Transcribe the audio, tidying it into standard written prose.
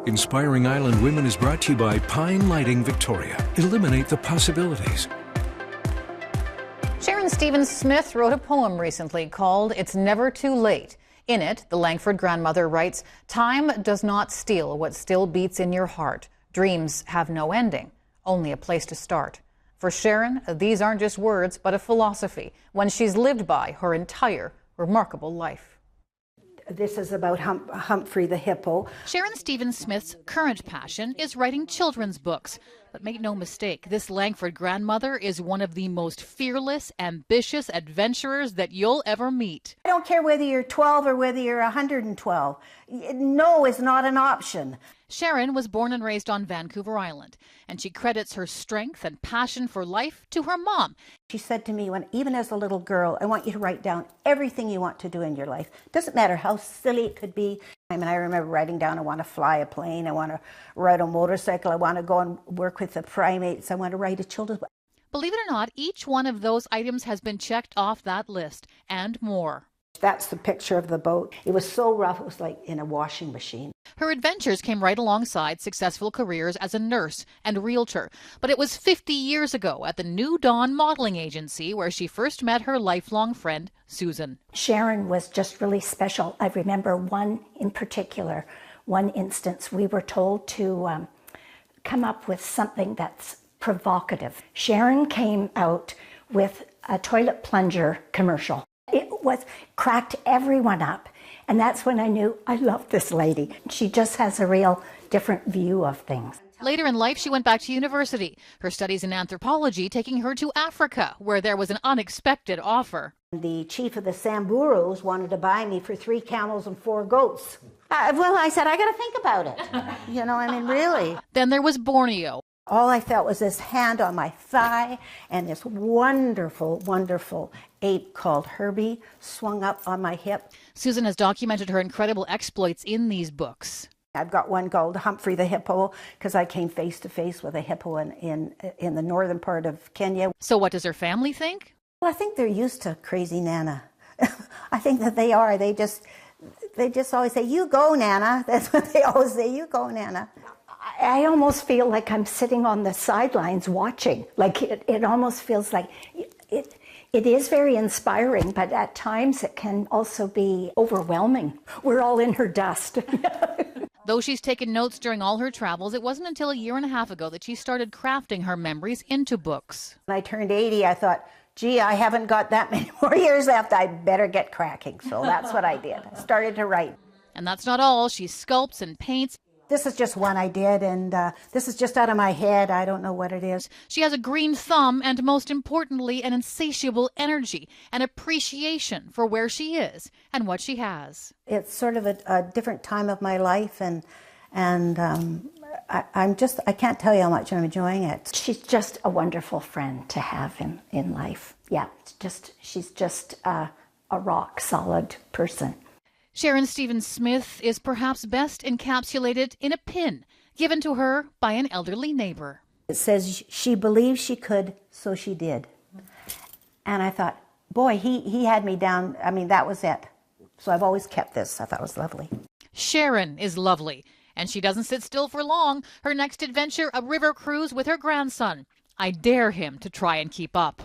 Inspiring Island Women is brought to you by Pine Lighting Victoria. Eliminate the possibilities. Sharon Stevens-Smith wrote a poem recently called It's Never Too Late. In it, the Langford grandmother writes, "Time does not steal what still beats in your heart. Dreams have no ending, only a place to start." For Sharon, these aren't just words, but a philosophy, one she's lived by her entire remarkable life. This is about Humphrey the hippo. Sharon Stevens-Smith's current passion is writing children's books. But make no mistake, this Langford grandmother is one of the most fearless, ambitious adventurers that you'll ever meet. I don't care whether you're 12 or whether you're 112. No is not an option. Sharon was born and raised on Vancouver Island, and she credits her strength and passion for life to her mom. She said to me, even as a little girl, I want you to write down everything you want to do in your life. Doesn't matter how silly it could be. I mean, I remember writing down, I want to fly a plane, I want to ride a motorcycle, I want to go and work with the primates, I want to write a children's book. Believe it or not, each one of those items has been checked off that list, and more. That's the picture of the boat. It was so rough, it was like in a washing machine. Her adventures came right alongside successful careers as a nurse and realtor. But it was 50 years ago at the New Dawn modeling agency where she first met her lifelong friend, Susan. Sharon was just really special. I remember one in particular, one instance we were told to come up with something that's provocative. Sharon came out with a toilet plunger commercial. It cracked everyone up. And that's when I knew I loved this lady. She just has a real different view of things. Later in life, she went back to university, her studies in anthropology taking her to Africa, where there was an unexpected offer. The chief of the Samburos wanted to buy me for 3 camels and 4 goats. Well, I said, I got to think about it. Really. Then there was Borneo. All I felt was this hand on my thigh and this wonderful, wonderful ape called Herbie swung up on my hip. Susan has documented her incredible exploits in these books. I've got one called Humphrey the hippo because I came face to face with a hippo in the northern part of Kenya. So what does her family think? Well, I think they're used to crazy Nana. I think that they are. They just always say, "You go, Nana." That's what they always say, "You go, Nana." I almost feel like I'm sitting on the sidelines watching. Like it almost feels like it is very inspiring, but at times it can also be overwhelming. We're all in her dust. Though she's taken notes during all her travels, it wasn't until a year and a half ago that she started crafting her memories into books. When I turned 80, I thought, gee, I haven't got that many more years left. I better get cracking. So that's what I did. I started to write. And that's not all. She sculpts and paints. This is just one I did, and this is just out of my head. I don't know what it is. She has a green thumb and, most importantly, an insatiable energy, an appreciation for where she is and what she has. It's sort of a different time of my life, and I can't tell you how much I'm enjoying it. She's just a wonderful friend to have in life. Yeah, she's just a rock-solid person. Sharon Stevens-Smith is perhaps best encapsulated in a pin given to her by an elderly neighbor. It says, "She believed she could, so she did." And I thought, boy, he had me down. I mean, that was it. So I've always kept this. I thought it was lovely. Sharon is lovely, and she doesn't sit still for long. Her next adventure, a river cruise with her grandson. I dare him to try and keep up.